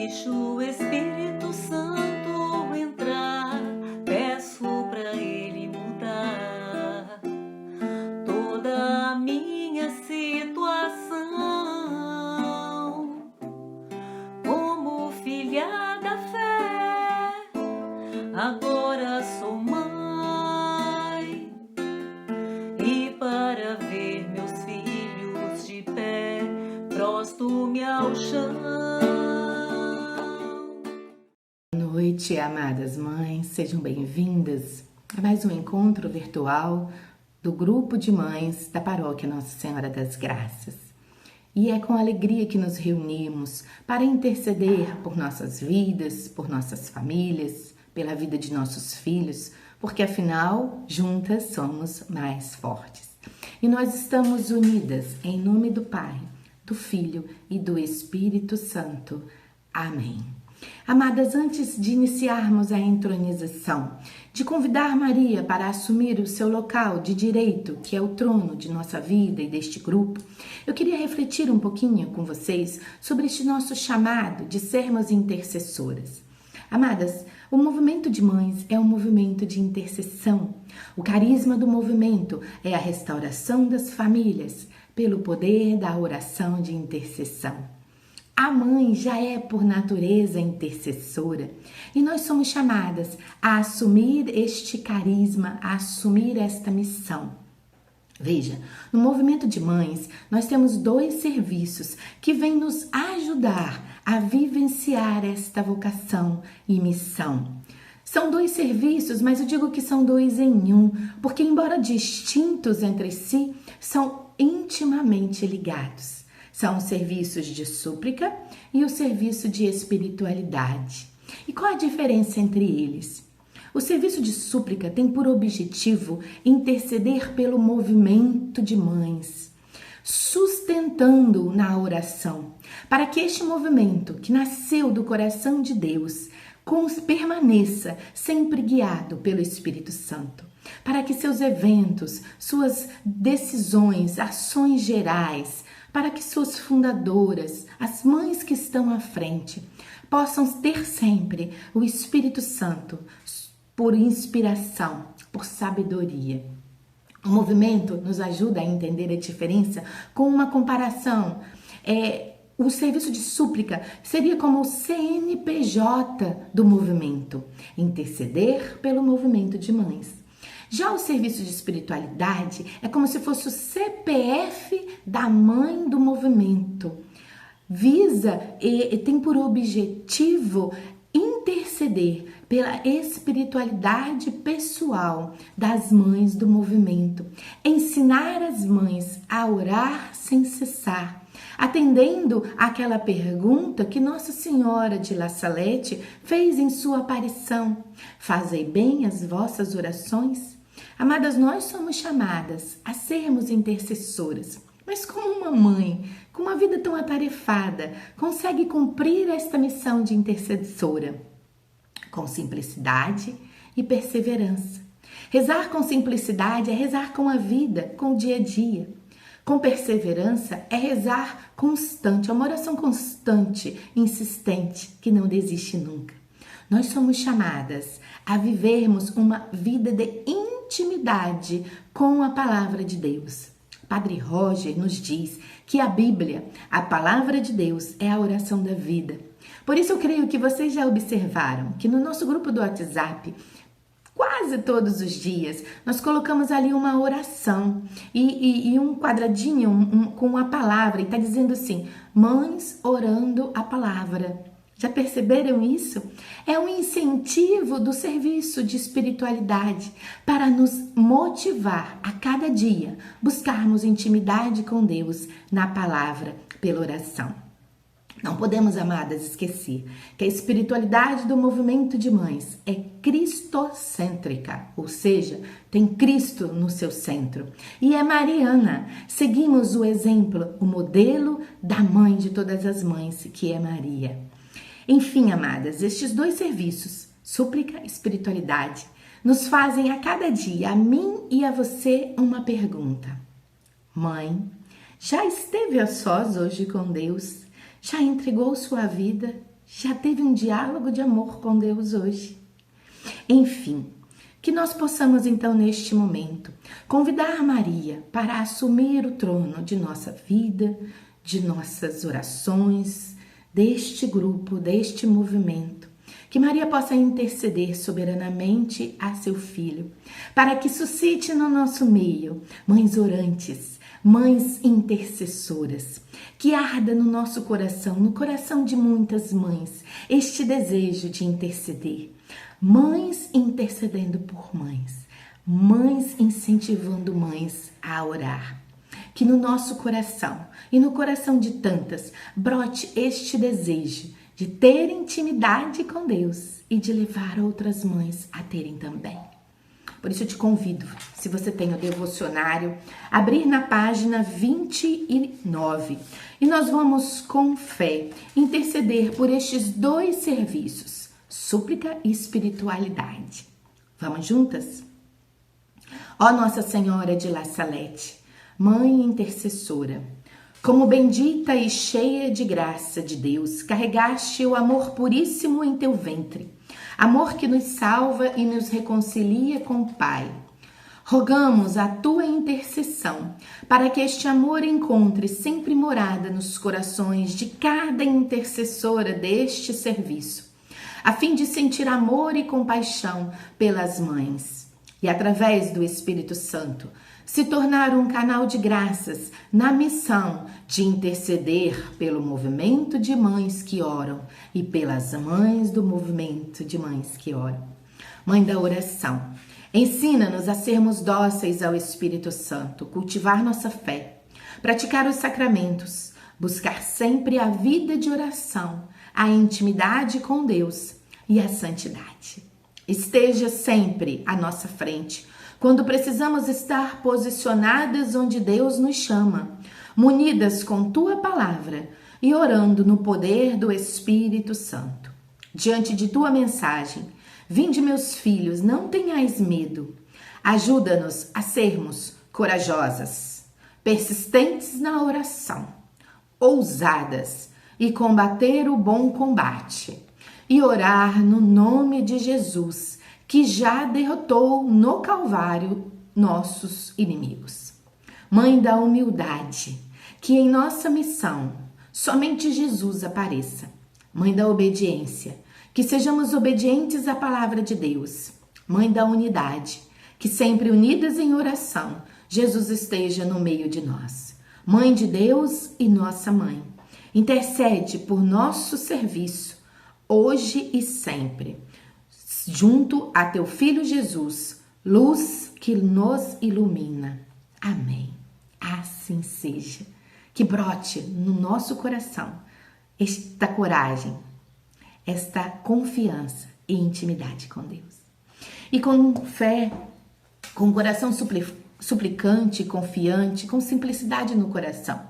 Deixo o Espírito Santo entrar, peço pra Ele mudar toda a minha situação. Como filha da fé, agora sou mãe, e para ver meus filhos de pé, prostro-me ao chão. Boa noite, amadas mães, sejam bem-vindas a mais um encontro virtual do grupo de mães da Paróquia Nossa Senhora das Graças. E é com alegria que nos reunimos para interceder por nossas vidas, por nossas famílias, pela vida de nossos filhos, porque afinal, juntas somos mais fortes. E nós estamos unidas em nome do Pai, do Filho e do Espírito Santo. Amém. Amadas, antes de iniciarmos a entronização, de convidar Maria para assumir o seu local de direito, que é o trono de nossa vida e deste grupo, eu queria refletir um pouquinho com vocês sobre este nosso chamado de sermos intercessoras. Amadas, o movimento de mães é um movimento de intercessão. O carisma do movimento é a restauração das famílias pelo poder da oração de intercessão. A mãe já é por natureza intercessora e nós somos chamadas a assumir este carisma, a assumir esta missão. Veja, no movimento de mães, nós temos dois serviços que vêm nos ajudar a vivenciar esta vocação e missão. São dois serviços, mas eu digo que são dois em um, porque embora distintos entre si, são intimamente ligados. São os serviços de súplica e o serviço de espiritualidade. E qual a diferença entre eles? O serviço de súplica tem por objetivo interceder pelo movimento de mães, sustentando-o na oração, para que este movimento, que nasceu do coração de Deus, permaneça sempre guiado pelo Espírito Santo, para que seus eventos, suas decisões, ações gerais, para que suas fundadoras, as mães que estão à frente, possam ter sempre o Espírito Santo por inspiração, por sabedoria. O movimento nos ajuda a entender a diferença com uma comparação. O serviço de súplica seria como o CNPJ do movimento, interceder pelo movimento de mães. Já o serviço de espiritualidade é como se fosse o CPF da mãe do movimento. Visa e tem por objetivo interceder pela espiritualidade pessoal das mães do movimento, ensinar as mães a orar sem cessar, atendendo àquela pergunta que Nossa Senhora de La Salette fez em sua aparição: fazei bem as vossas orações? Amadas, nós somos chamadas a sermos intercessoras, mas como uma mãe, com uma vida tão atarefada, consegue cumprir esta missão de intercessora? Com simplicidade e perseverança. Rezar com simplicidade é rezar com a vida, com o dia a dia. Com perseverança é rezar constante, é uma oração constante, insistente, que não desiste nunca. Nós somos chamadas a vivermos uma vida de intimidade com a palavra de Deus. Padre Roger nos diz que a Bíblia, a palavra de Deus, é a oração da vida. Por isso eu creio que vocês já observaram que no nosso grupo do WhatsApp, quase todos os dias, nós colocamos ali uma oração e um quadradinho com a palavra, e está dizendo assim: mães orando a palavra. Já perceberam isso? É um incentivo do serviço de espiritualidade para nos motivar a cada dia buscarmos intimidade com Deus na palavra pela oração. Não podemos, amadas, esquecer que a espiritualidade do movimento de mães é cristocêntrica, ou seja, tem Cristo no seu centro. E é mariana. Seguimos o exemplo, o modelo da mãe de todas as mães, que é Maria. Enfim, amadas, estes dois serviços, súplica e espiritualidade, nos fazem a cada dia, a mim e a você, uma pergunta. Mãe, já esteve a sós hoje com Deus? Já entregou sua vida? já teve um diálogo de amor com Deus hoje? Enfim, que nós possamos então neste momento convidar Maria para assumir o trono de nossa vida, de nossas orações, deste grupo, deste movimento. Que Maria possa interceder soberanamente a seu Filho, para que suscite no nosso meio mães orantes, mães intercessoras, que arda no nosso coração, no coração de muitas mães, este desejo de interceder. Mães intercedendo por mães, mães incentivando mães a orar. Que no nosso coração e no coração de tantas brote este desejo de ter intimidade com Deus e de levar outras mães a terem também. Por isso eu te convido, se você tem o devocionário, abrir na página 29 e nós vamos com fé interceder por estes dois serviços, súplica e espiritualidade. Vamos juntas? Ó Nossa Senhora de La Salette, Mãe intercessora, como bendita e cheia de graça de Deus, carregaste o amor puríssimo em teu ventre, amor que nos salva e nos reconcilia com o Pai. Rogamos a tua intercessão para que este amor encontre sempre morada nos corações de cada intercessora deste serviço, a fim de sentir amor e compaixão pelas mães e, através do Espírito Santo, se tornar um canal de graças na missão de interceder pelo movimento de mães que oram e pelas mães do movimento de mães que oram. Mãe da oração, ensina-nos a sermos dóceis ao Espírito Santo, cultivar nossa fé, praticar os sacramentos, buscar sempre a vida de oração, a intimidade com Deus e a santidade. Esteja sempre à nossa frente, quando precisamos estar posicionadas onde Deus nos chama, munidas com tua palavra e orando no poder do Espírito Santo. Diante de tua mensagem, vinde, meus filhos, não tenhais medo. Ajuda-nos a sermos corajosas, persistentes na oração, ousadas e combater o bom combate, e orar no nome de Jesus, que já derrotou no Calvário nossos inimigos. Mãe da humildade, que em nossa missão somente Jesus apareça. Mãe da obediência, que sejamos obedientes à palavra de Deus. Mãe da unidade, que sempre unidas em oração, Jesus esteja no meio de nós. Mãe de Deus e nossa mãe, intercede por nosso serviço, hoje e sempre, junto a teu Filho Jesus, luz que nos ilumina. Amém. Assim seja. Que brote no nosso coração esta coragem, esta confiança e intimidade com Deus. E com fé, com coração suplicante, confiante, com simplicidade no coração,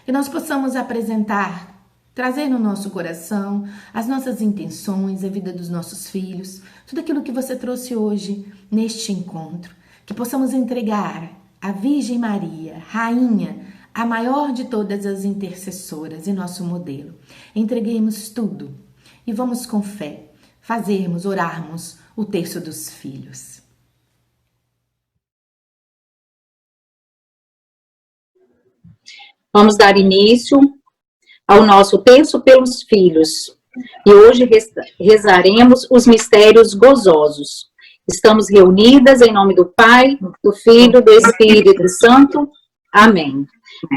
que nós possamos apresentar, trazer no nosso coração as nossas intenções, a vida dos nossos filhos, tudo aquilo que você trouxe hoje neste encontro, que possamos entregar à Virgem Maria, Rainha, a maior de todas as intercessoras e nosso modelo. Entreguemos tudo e vamos com fé orarmos o terço dos filhos. Vamos dar início ao nosso terço pelos filhos. E hoje rezaremos os mistérios gozosos. Estamos reunidas em nome do Pai, do Filho e do Espírito Santo. Amém.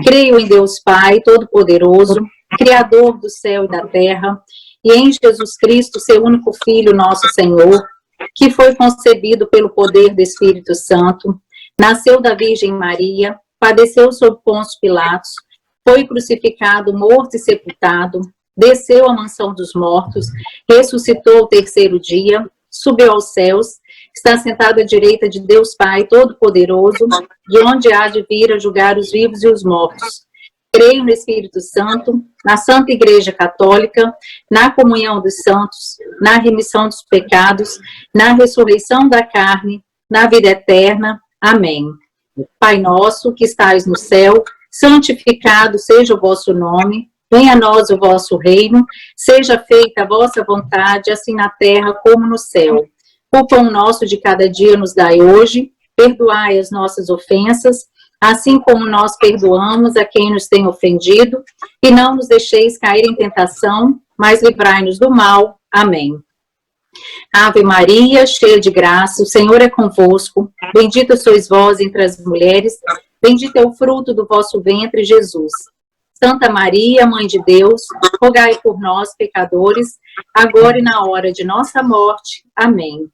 Creio em Deus Pai Todo-Poderoso, Criador do céu e da terra, e em Jesus Cristo, seu único Filho, nosso Senhor, que foi concebido pelo poder do Espírito Santo, nasceu da Virgem Maria, padeceu sob Pôncio Pilatos, foi crucificado, morto e sepultado, desceu à mansão dos mortos, ressuscitou o terceiro dia, subiu aos céus, está sentado à direita de Deus Pai Todo-Poderoso, de onde há de vir a julgar os vivos e os mortos. Creio no Espírito Santo, na Santa Igreja Católica, na comunhão dos santos, na remissão dos pecados, na ressurreição da carne, na vida eterna. Amém. Pai nosso, que estais no céu, santificado seja o vosso nome, Venha a nós o vosso reino, seja feita a vossa vontade, assim na terra como no céu. O pão nosso de cada dia nos dai hoje, perdoai as nossas ofensas, assim como nós perdoamos a quem nos tem ofendido, e não nos deixeis cair em tentação, mas livrai-nos do mal. Amém. Ave Maria, cheia de graça, o Senhor é convosco, bendita sois vós entre as mulheres, bendito é o fruto do vosso ventre, Jesus. Santa Maria, Mãe de Deus, rogai por nós, pecadores, agora e na hora de nossa morte. Amém.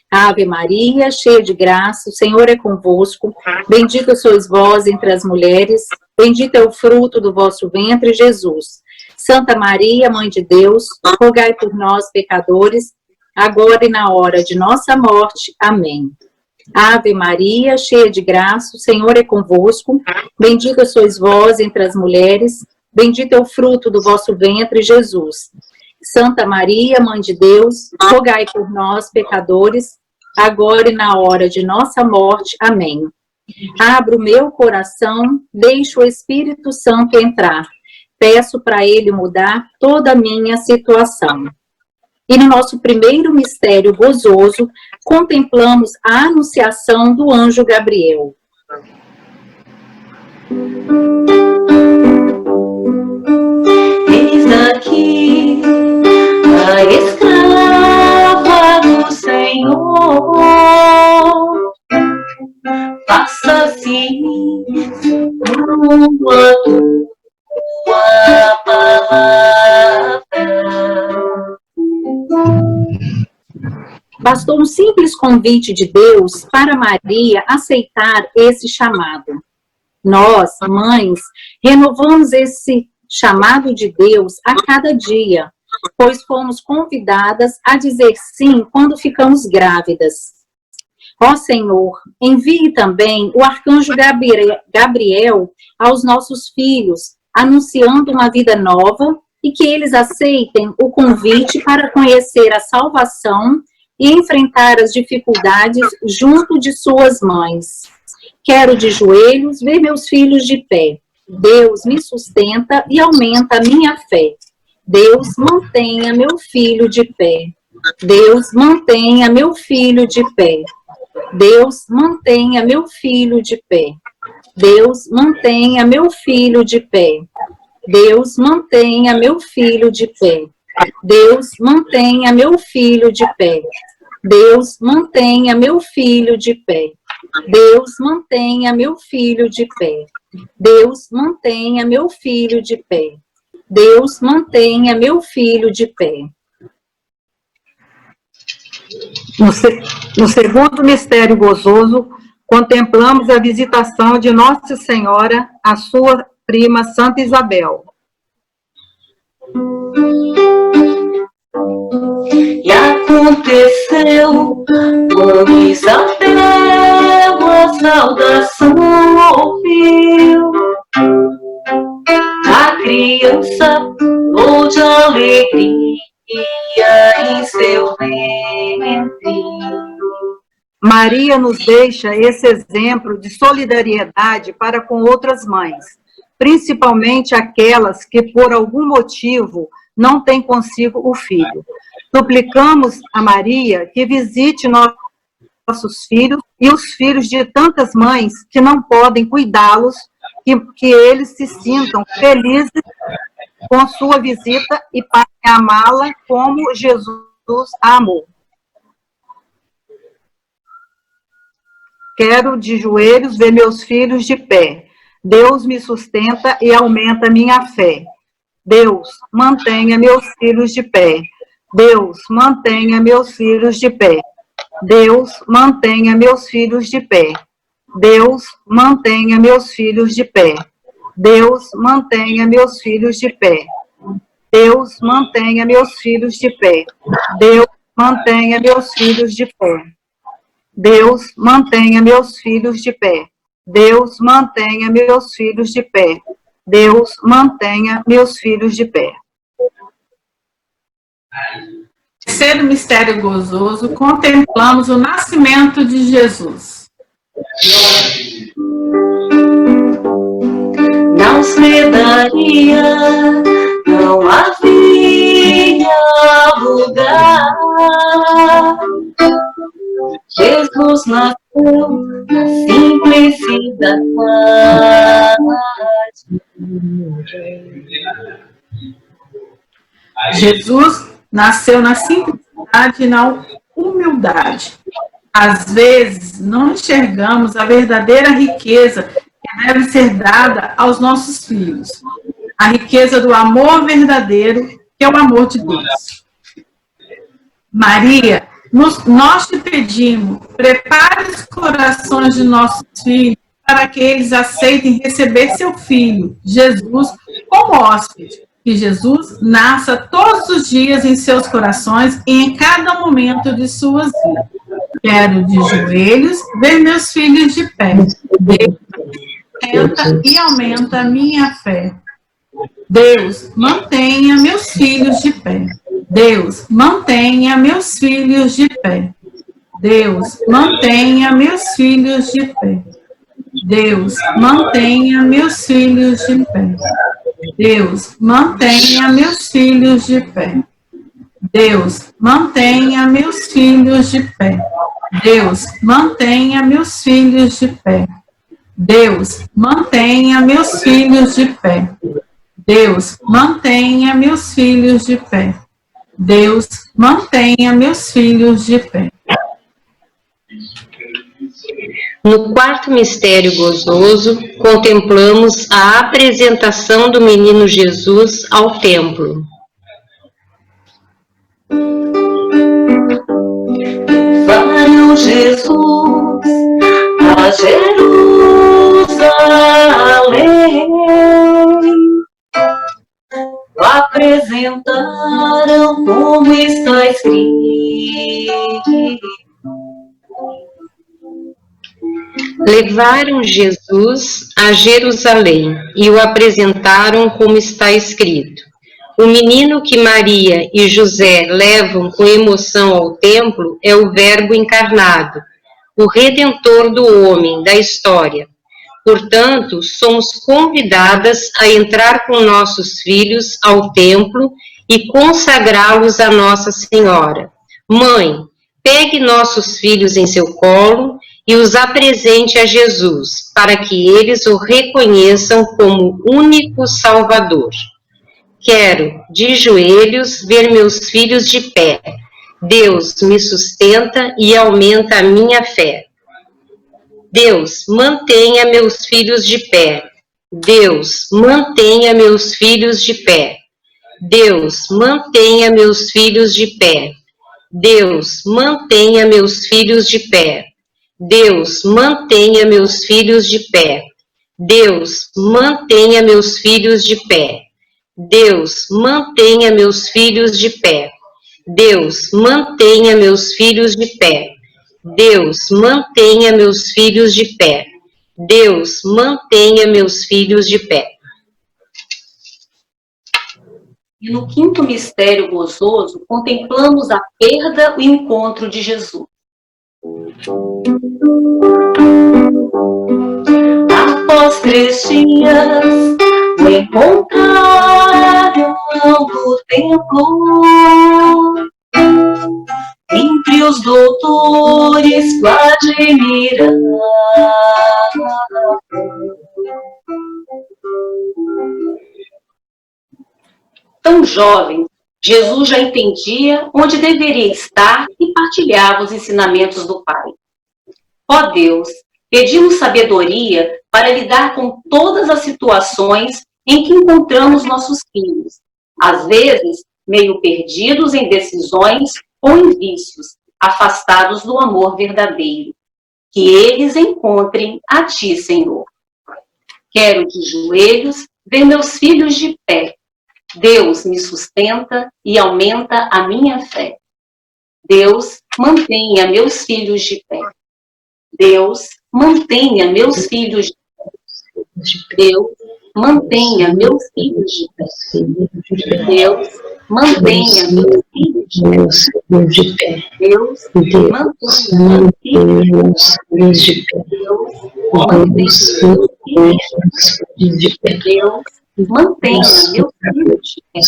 Ave Maria, cheia de graça, o Senhor é convosco, bendita sois vós entre as mulheres, bendito é o fruto do vosso ventre, Jesus. Santa Maria, Mãe de Deus, rogai por nós, pecadores, agora e na hora de nossa morte. Amém. Ave Maria, cheia de graça, o Senhor é convosco, bendita sois vós entre as mulheres, bendito é o fruto do vosso ventre, Jesus. Santa Maria, Mãe de Deus, rogai por nós, pecadores, agora e na hora de nossa morte. Amém. Abro o meu coração, deixo o Espírito Santo entrar, peço para ele mudar toda a minha situação. E no nosso primeiro mistério gozoso, contemplamos a anunciação do anjo Gabriel. Eis aqui a escrava do Senhor, faça-se em mim segundo a tua palavra. Bastou um simples convite de Deus para Maria aceitar esse chamado. Nós, mães, renovamos esse chamado de Deus a cada dia, pois fomos convidadas a dizer sim quando ficamos grávidas. Ó Senhor, envie também o arcanjo Gabriel aos nossos filhos, anunciando uma vida nova e que eles aceitem o convite para conhecer a salvação e enfrentar as dificuldades junto de suas mães. Quero de joelhos ver meus filhos de pé. Deus me sustenta e aumenta a minha fé. Deus mantenha meu filho de pé. Deus mantenha meu filho de pé. Deus mantenha meu filho de pé. Deus mantenha meu filho de pé. Deus mantenha meu filho de pé. Deus mantenha meu filho de pé. Deus mantenha meu filho de pé. Deus mantenha meu filho de pé. Deus mantenha meu filho de pé. Deus mantenha meu filho de pé. No segundo mistério gozoso, contemplamos a visitação de Nossa Senhora à sua prima Santa Isabel. E aconteceu quando Isabel a saudação ouviu, a criança pulou de alegria em seu ventre. Maria nos deixa esse exemplo de solidariedade para com outras mães, principalmente aquelas que por algum motivo não têm consigo o filho. Suplicamos a Maria que visite nossos filhos e os filhos de tantas mães que não podem cuidá-los, que eles se sintam felizes com sua visita e passem a amá-la como Jesus a amou. Quero de joelhos ver meus filhos de pé. Deus me sustenta e aumenta minha fé. Deus, mantenha meus filhos de pé. Deus, mantenha meus filhos de pé. Deus, mantenha meus filhos de pé. Deus, mantenha meus filhos de pé. Deus, mantenha meus filhos de pé. Deus, mantenha meus filhos de pé. Deus, mantenha meus filhos de pé. Deus, mantenha meus filhos de pé. Deus, mantenha meus filhos de pé. Deus, mantenha meus filhos de pé. Terceiro mistério gozoso, contemplamos o nascimento de Jesus. Na hospedaria não havia lugar. Jesus nasceu na simplicidade. Jesus nasceu na simplicidade e na humildade. Às vezes, não enxergamos a verdadeira riqueza que deve ser dada aos nossos filhos. A riqueza do amor verdadeiro, que é o amor de Deus. Maria, nós te pedimos, prepare os corações de nossos filhos para que eles aceitem receber seu filho, Jesus, como hóspede. Que Jesus nasça todos os dias em seus corações e em cada momento de suas vidas. Quero de joelhos ver meus filhos de pé. Deus sustenta e aumenta a minha fé. Deus, mantenha meus filhos de pé. Deus, mantenha meus filhos de pé. Deus, mantenha meus filhos de pé. Deus, mantenha meus filhos de pé. Deus, mantenha meus filhos de pé. Deus, mantenha meus filhos de pé. Deus, mantenha meus filhos de pé. Deus, mantenha meus filhos de pé. Deus, mantenha meus filhos de pé. Deus, mantenha meus filhos de pé. No quarto mistério gozoso, contemplamos a apresentação do menino Jesus ao templo. Levaram Jesus a Jerusalém, o apresentaram como está escrito. Levaram Jesus a Jerusalém e o apresentaram como está escrito. O menino que Maria e José levam com emoção ao templo é o Verbo encarnado, o Redentor do homem, da história. Portanto, somos convidadas a entrar com nossos filhos ao templo e consagrá-los a Nossa Senhora. Mãe, pegue nossos filhos em seu colo e os apresente a Jesus, para que eles o reconheçam como único Salvador. Quero, de joelhos, ver meus filhos de pé. Deus me sustenta e aumenta a minha fé. Deus, mantenha meus filhos de pé. Deus, mantenha meus filhos de pé. Deus, mantenha meus filhos de pé. Deus, mantenha meus filhos de pé. Deus, mantenha meus filhos de pé. Deus, mantenha meus filhos de pé. Deus, mantenha meus filhos de pé. Deus, mantenha meus filhos de pé. Deus, mantenha meus filhos de pé. Deus, mantenha meus filhos de pé. E no quinto mistério gozoso, contemplamos a perda e o encontro de Jesus. Após 3 dias, o encontraram no templo, entre os doutores que admiravam. Tão jovem, Jesus já entendia onde deveria estar e partilhava os ensinamentos do Pai. Ó Deus, pedimos sabedoria para lidar com todas as situações em que encontramos nossos filhos, às vezes meio perdidos em decisões ou em vícios, afastados do amor verdadeiro. Que eles encontrem a Ti, Senhor. Quero de joelhos ver meus filhos de pé. Deus me sustenta e aumenta a minha fé. Deus, mantenha meus filhos de pé. Deus, mantenha meus filhos de pé. Deus, mantenha meus filhos de pé. Deus, mantenha meus filhos de pé. Deus, mantenha meus filhos de pé. Deus, mantenha meus filhos de pé. Deus, mantenha meus filhos de pé.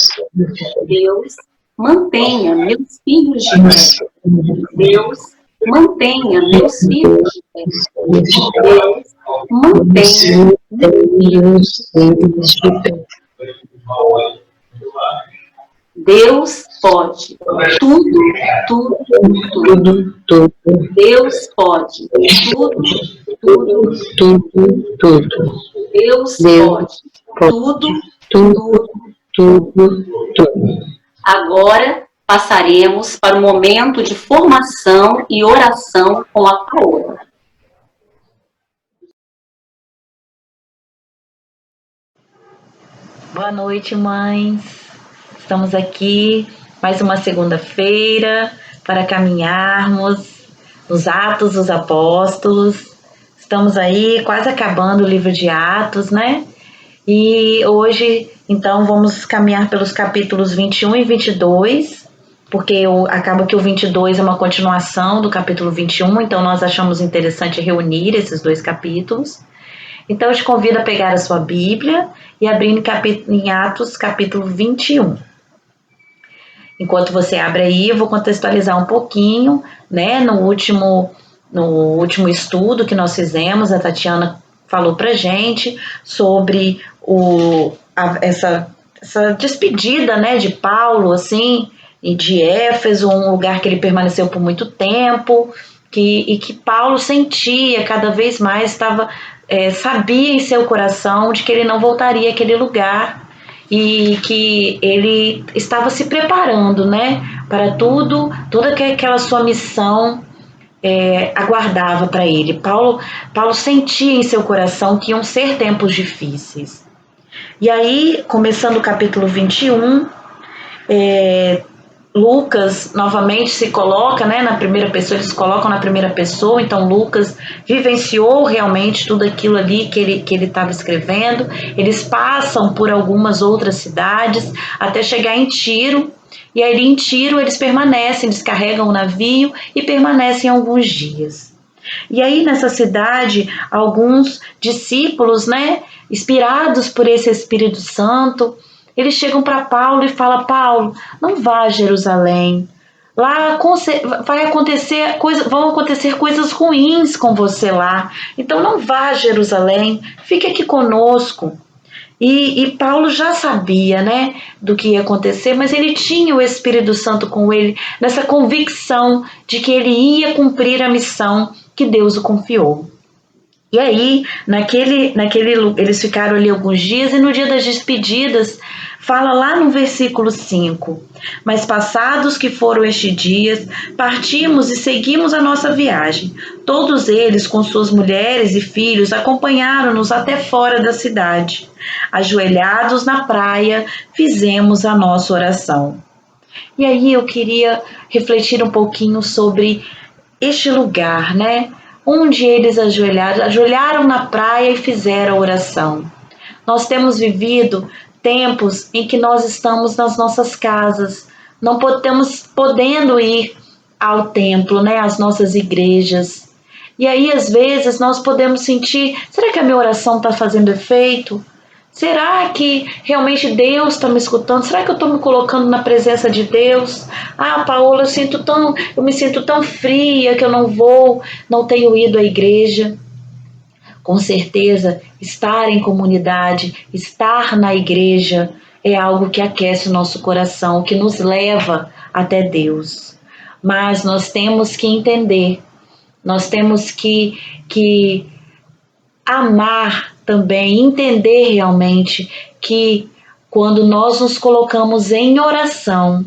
Deus, mantenha meus filhos de pé. Deus, mantenha meus filhos de pé. Deus, mantenha meus filhos de pé. Deus pode tudo, tudo, tudo, tudo. Deus pode tudo, tudo, tudo, tudo. Deus pode tudo, tudo, tudo, tudo. Agora passaremos para o momento de formação e oração com a Paola. Boa noite, mães. Estamos aqui mais uma segunda-feira para caminharmos nos Atos dos Apóstolos. Estamos aí quase acabando o livro de Atos, né? E hoje, então, vamos caminhar pelos capítulos 21 e 22, porque acaba que o 22 é uma continuação do capítulo 21, então nós achamos interessante reunir esses dois capítulos. Então, eu te convido a pegar a sua Bíblia e abrir em Atos, capítulo 21. Enquanto você abre aí, eu vou contextualizar um pouquinho, né? No último estudo que nós fizemos, a Tatiana falou pra gente sobre essa despedida, né, de Paulo, assim, e de Éfeso, um lugar que ele permaneceu por muito tempo, e que Paulo sentia cada vez mais, sabia em seu coração de que ele não voltaria àquele lugar, e que ele estava se preparando, né, para toda aquela sua missão aguardava para ele. Paulo sentia em seu coração que iam ser tempos difíceis. E aí, começando o capítulo 21, Lucas novamente se coloca, né, na primeira pessoa, eles colocam na primeira pessoa, então Lucas vivenciou realmente tudo aquilo ali que ele estava escrevendo. Eles passam por algumas outras cidades até chegar em Tiro, e aí em Tiro eles permanecem, descarregam o navio e permanecem alguns dias. E aí nessa cidade, alguns discípulos, né, inspirados por esse Espírito Santo, eles chegam para Paulo e falam: Paulo, não vá a Jerusalém. Lá vão acontecer coisas ruins com você lá. Então não vá a Jerusalém, fique aqui conosco. E Paulo já sabia, né, do que ia acontecer, mas ele tinha o Espírito Santo com ele, nessa convicção de que ele ia cumprir a missão que Deus o confiou. E aí, eles ficaram ali alguns dias, e no dia das despedidas, fala lá no versículo 5: mas passados que foram estes dias, partimos e seguimos a nossa viagem. Todos eles, com suas mulheres e filhos, acompanharam-nos até fora da cidade. Ajoelhados na praia, fizemos a nossa oração. E aí eu queria refletir um pouquinho sobre este lugar, né? Onde eles ajoelharam na praia e fizeram a oração. Nós temos vivido tempos em que nós estamos nas nossas casas, não podendo ir ao templo, né, às nossas igrejas. E aí, às vezes, nós podemos sentir: será que a minha oração está fazendo efeito? Será que realmente Deus está me escutando? Será que eu estou me colocando na presença de Deus? Paola, eu me sinto tão fria que eu não tenho ido à igreja. Com certeza, estar em comunidade, estar na igreja é algo que aquece o nosso coração, que nos leva até Deus. Mas nós temos que entender, nós temos que amar também, entender realmente que quando nós nos colocamos em oração,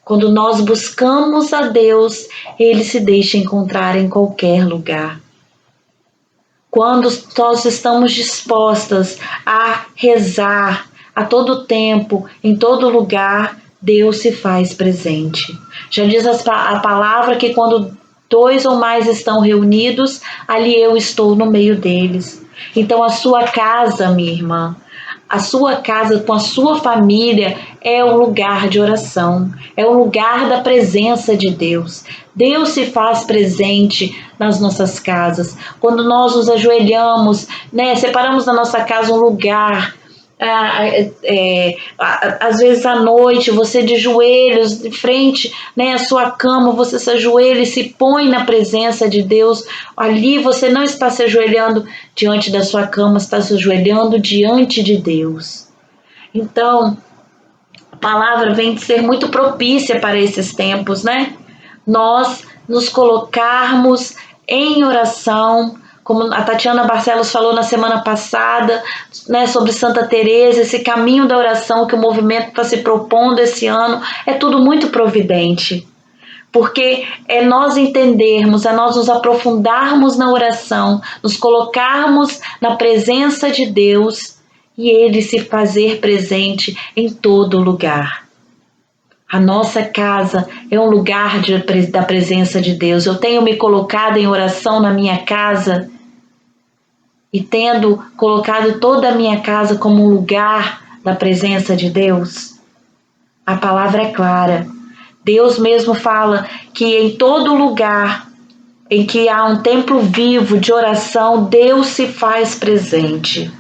quando nós buscamos a Deus, Ele se deixa encontrar em qualquer lugar. Quando nós estamos dispostas a rezar a todo tempo, em todo lugar, Deus se faz presente. Já diz a palavra que quando 2 ou mais estão reunidos, ali eu estou no meio deles. Então a sua casa, minha irmã, a sua casa com a sua família é um lugar de oração, é um lugar da presença de Deus. Deus se faz presente nas nossas casas. Quando nós nos ajoelhamos, né, separamos na nossa casa um lugar às vezes à noite, você de joelhos, de frente, né, à sua cama, você se ajoelha e se põe na presença de Deus. Ali você não está se ajoelhando diante da sua cama, está se ajoelhando diante de Deus. Então, a palavra vem de ser muito propícia para esses tempos, né? Nós nos colocarmos em oração, como a Tatiana Barcelos falou na semana passada, né, sobre Santa Teresa, esse caminho da oração que o movimento está se propondo esse ano, é tudo muito providente. Porque é nós entendermos, é nós nos aprofundarmos na oração, nos colocarmos na presença de Deus e Ele se fazer presente em todo lugar. A nossa casa é um lugar da presença de Deus. Eu tenho me colocado em oração na minha casa e tendo colocado toda a minha casa como um lugar da presença de Deus. A palavra é clara. Deus mesmo fala que em todo lugar em que há um templo vivo de oração, Deus se faz presente.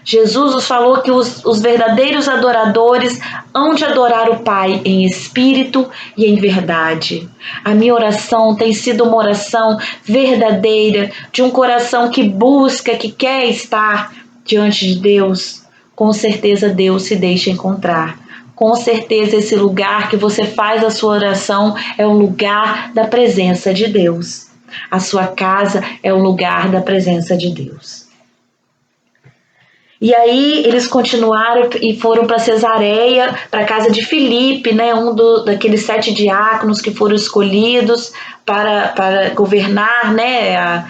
Jesus nos falou que os verdadeiros adoradores hão de adorar o Pai em espírito e em verdade. A minha oração tem sido uma oração verdadeira, de um coração que busca, que quer estar diante de Deus. Com certeza Deus se deixa encontrar. Com certeza esse lugar que você faz a sua oração é um lugar da presença de Deus. A sua casa é um lugar da presença de Deus. E aí eles continuaram e foram para Cesareia, para a casa de Filipe, né, daqueles 7 diáconos que foram escolhidos para governar, né,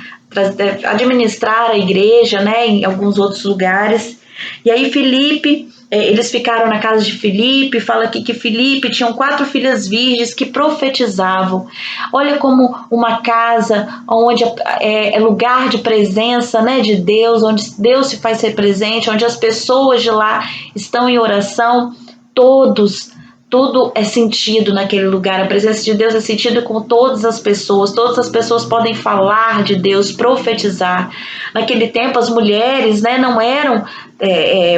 administrar a igreja, né, em alguns outros lugares. E aí Filipe, eles ficaram na casa de Filipe, fala aqui que Filipe tinham 4 filhas virgens que profetizavam. Olha como uma casa onde é lugar de presença, né, de Deus, onde Deus se faz ser presente, onde as pessoas de lá estão em oração, tudo é sentido naquele lugar. A presença de Deus é sentida com todas as pessoas podem falar de Deus, profetizar. Naquele tempo as mulheres, né, não eram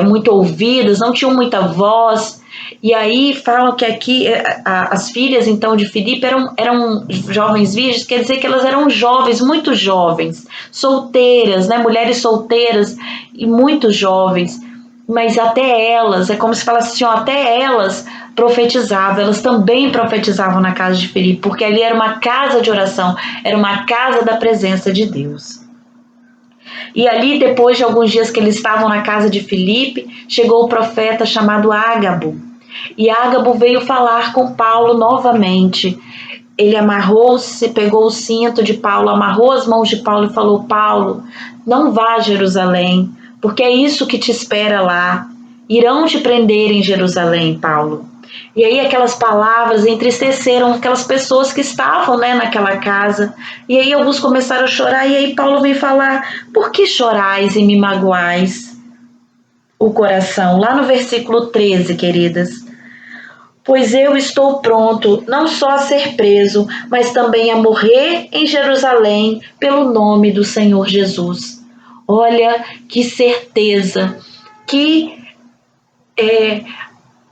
muito ouvidas, não tinham muita voz, e aí falam que aqui as filhas então de Filipe eram jovens virgens, quer dizer que elas eram jovens, muito jovens, solteiras, né, mulheres solteiras e muito jovens, mas até elas, é como se falasse assim, ó, até elas profetizavam, elas também profetizavam na casa de Filipe, porque ali era uma casa de oração, era uma casa da presença de Deus. E ali, depois de alguns dias que eles estavam na casa de Filipe, chegou o profeta chamado Ágabo. E Ágabo veio falar com Paulo novamente. Ele amarrou-se, pegou o cinto de Paulo, amarrou as mãos de Paulo e falou: Paulo, não vá a Jerusalém, porque é isso que te espera lá. Irão te prender em Jerusalém, Paulo. E aí aquelas palavras entristeceram aquelas pessoas que estavam, né, naquela casa. E aí alguns começaram a chorar, e aí Paulo vem falar: por que chorais e me magoais o coração? Lá no versículo 13, queridas. Pois eu estou pronto não só a ser preso, mas também a morrer em Jerusalém pelo nome do Senhor Jesus. Olha que certeza, que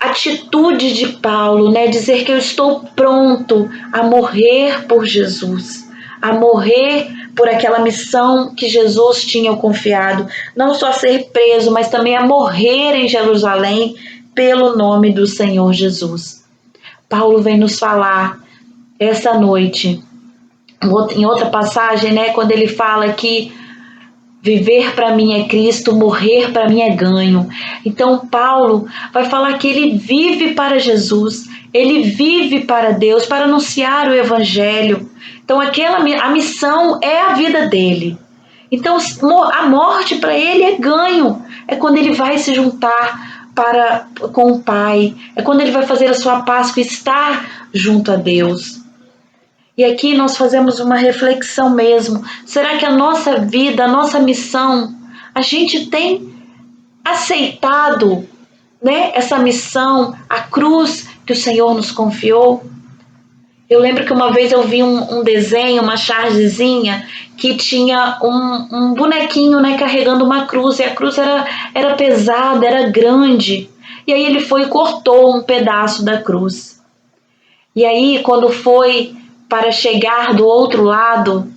atitude de Paulo, né? Dizer que eu estou pronto a morrer por Jesus, a morrer por aquela missão que Jesus tinha confiado, não só a ser preso, mas também a morrer em Jerusalém pelo nome do Senhor Jesus. Paulo vem nos falar essa noite, em outra passagem, né? Quando ele fala que viver para mim é Cristo, morrer para mim é ganho. Então Paulo vai falar que ele vive para Jesus, ele vive para Deus, para anunciar o Evangelho. Então a missão é a vida dele. Então a morte para ele é ganho, é quando ele vai se juntar com o Pai, é quando ele vai fazer a sua Páscoa e estar junto a Deus. E aqui nós fazemos uma reflexão mesmo. Será que a nossa vida, a nossa missão, a gente tem aceitado, né, essa missão, a cruz que o Senhor nos confiou? Eu lembro que uma vez eu vi um desenho, uma chargezinha, que tinha um bonequinho, né, carregando uma cruz, e a cruz era pesada, era grande. E aí ele foi e cortou um pedaço da cruz. E aí, quando foi para chegar do outro lado,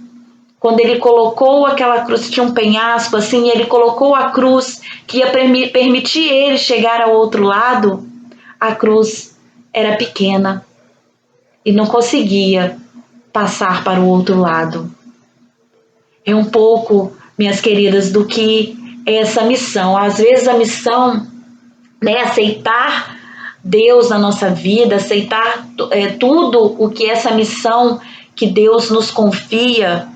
quando ele colocou aquela cruz, tinha um penhasco assim, ele colocou a cruz que ia permitir ele chegar ao outro lado, a cruz era pequena e não conseguia passar para o outro lado. É um pouco, minhas queridas, do que é essa missão. Às vezes a missão, né, aceitar Deus na nossa vida, aceitar tudo o que essa missão que Deus nos confia,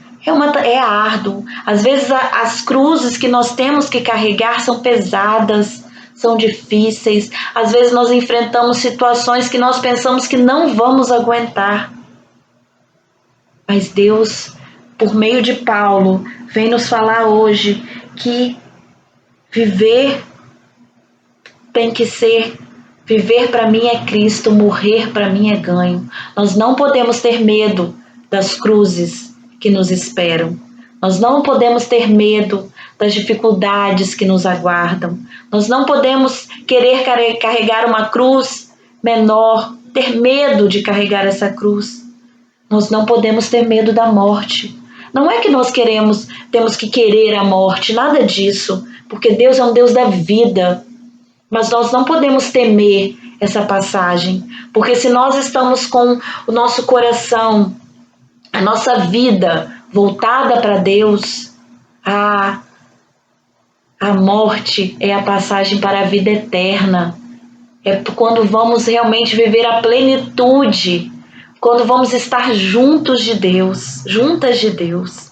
é árduo. Às vezes as cruzes que nós temos que carregar são pesadas, são difíceis. Às vezes nós enfrentamos situações que nós pensamos que não vamos aguentar. Mas Deus, por meio de Paulo, vem nos falar hoje que viver tem que ser, viver para mim é Cristo, morrer para mim é ganho. Nós não podemos ter medo das cruzes que nos esperam. Nós não podemos ter medo das dificuldades que nos aguardam. Nós não podemos querer carregar uma cruz menor, ter medo de carregar essa cruz. Nós não podemos ter medo da morte. Não é que nós temos que querer a morte, nada disso, porque Deus é um Deus da vida. Mas nós não podemos temer essa passagem, porque se nós estamos com o nosso coração, a nossa vida voltada para Deus, a morte é a passagem para a vida eterna. É quando vamos realmente viver a plenitude, quando vamos estar juntos de Deus, juntas de Deus.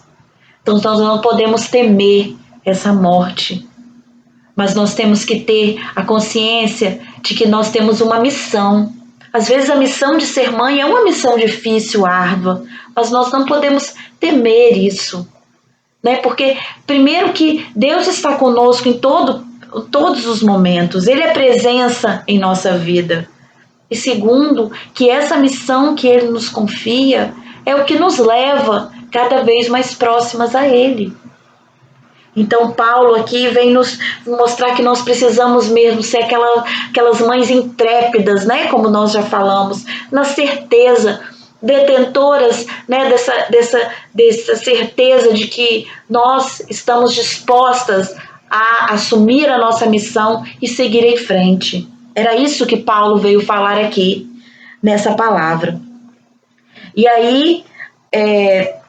Então nós não podemos temer essa morte. Mas nós temos que ter a consciência de que nós temos uma missão. Às vezes a missão de ser mãe é uma missão difícil, árdua, mas nós não podemos temer isso, né? Porque primeiro que Deus está conosco em todos os momentos, Ele é presença em nossa vida. E segundo, que essa missão que Ele nos confia é o que nos leva cada vez mais próximas a Ele. Então Paulo aqui vem nos mostrar que nós precisamos mesmo ser aquelas mães intrépidas, né, como nós já falamos, na certeza, detentoras, né, dessa certeza de que nós estamos dispostas a assumir a nossa missão e seguir em frente. Era isso que Paulo veio falar aqui, nessa palavra. E aí,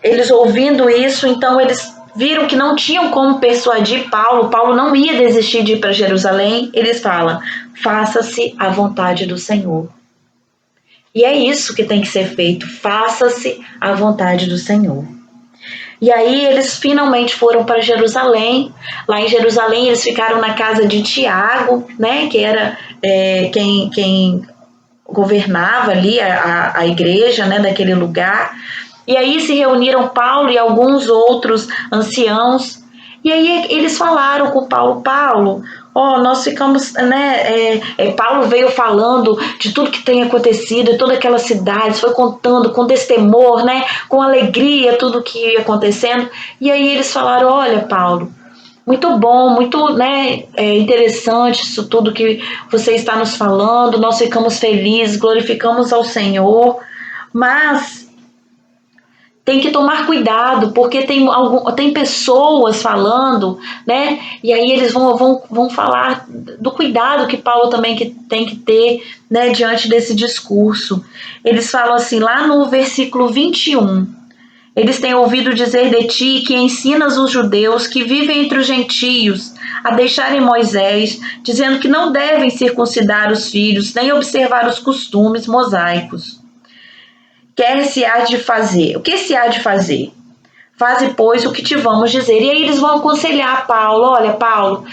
eles ouvindo isso, então eles viram que não tinham como persuadir Paulo. Paulo não ia desistir de ir para Jerusalém. Eles falam, faça-se a vontade do Senhor. E é isso que tem que ser feito, faça-se a vontade do Senhor. E aí eles finalmente foram para Jerusalém. Lá em Jerusalém eles ficaram na casa de Tiago, né, que era quem governava ali a igreja, né, daquele lugar. E aí se reuniram Paulo e alguns outros anciãos. E aí eles falaram com Paulo, nós ficamos, né, Paulo veio falando de tudo que tem acontecido, de todas aquelas cidades, foi contando com destemor, né, com alegria, tudo que ia acontecendo. E aí eles falaram, olha, Paulo, muito bom, muito, né, interessante isso tudo que você está nos falando, nós ficamos felizes, glorificamos ao Senhor, mas tem que tomar cuidado, porque tem pessoas falando, né? E aí eles vão falar do cuidado que Paulo também tem que ter, né, diante desse discurso. Eles falam assim, lá no versículo 21, eles têm ouvido dizer de ti que ensinas os judeus que vivem entre os gentios a deixarem Moisés, dizendo que não devem circuncidar os filhos, nem observar os costumes mosaicos. O que se há de fazer? Faze, pois, o que te vamos dizer. E aí eles vão aconselhar Paulo, olha, Paulo,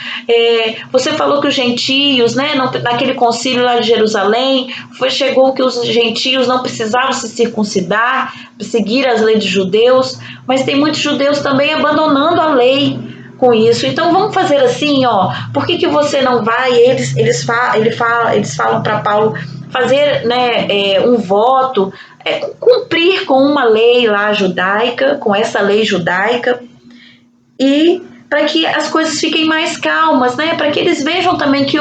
você falou que os gentios, né, naquele concílio lá de Jerusalém, chegou que os gentios não precisavam se circuncidar, seguir as leis de judeus, mas tem muitos judeus também abandonando a lei com isso. Então vamos fazer assim, por que você não vai? Eles falam para Paulo, fazer, né, um voto, cumprir com uma lei lá judaica, com essa lei judaica, e para que as coisas fiquem mais calmas, né? Para que eles vejam também que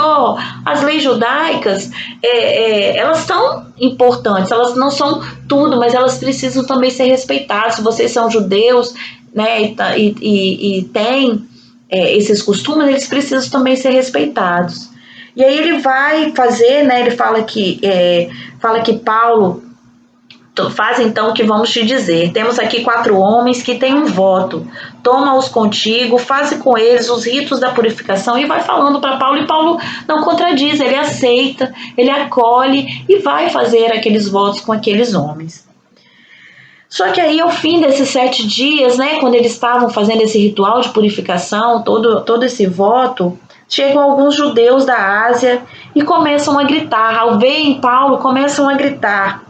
as leis judaicas, elas são importantes, elas não são tudo, mas elas precisam também ser respeitadas. Se vocês são judeus, né, e têm esses costumes, eles precisam também ser respeitados. E aí ele vai fazer, né? Ele fala que Paulo faz então o que vamos te dizer. Temos aqui 4 homens que têm um voto. Toma-os contigo, faze com eles os ritos da purificação, e vai falando para Paulo, e Paulo não contradiz, ele aceita, ele acolhe e vai fazer aqueles votos com aqueles homens. Só que aí, ao fim desses 7 dias, né, quando eles estavam fazendo esse ritual de purificação, todo esse voto, chegam alguns judeus da Ásia e começam a gritar. Ao verem Paulo, começam a gritar: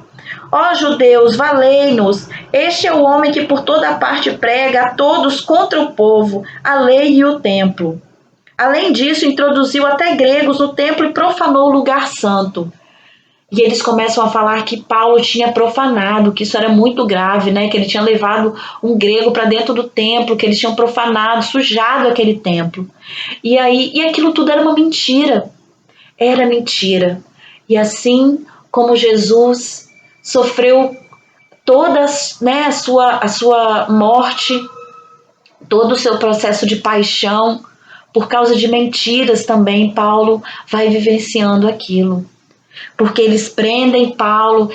ó judeus, valei-nos! Este é o homem que por toda parte prega a todos contra o povo, a lei e o templo. Além disso, introduziu até gregos no templo e profanou o lugar santo. E eles começam a falar que Paulo tinha profanado, que isso era muito grave, né? Que ele tinha levado um grego para dentro do templo, que eles tinham profanado, sujado aquele templo. E aquilo tudo era uma mentira. Era mentira. E assim como Jesus sofreu toda, né, a sua morte, todo o seu processo de paixão, por causa de mentiras também, Paulo vai vivenciando aquilo. Porque eles prendem Paulo,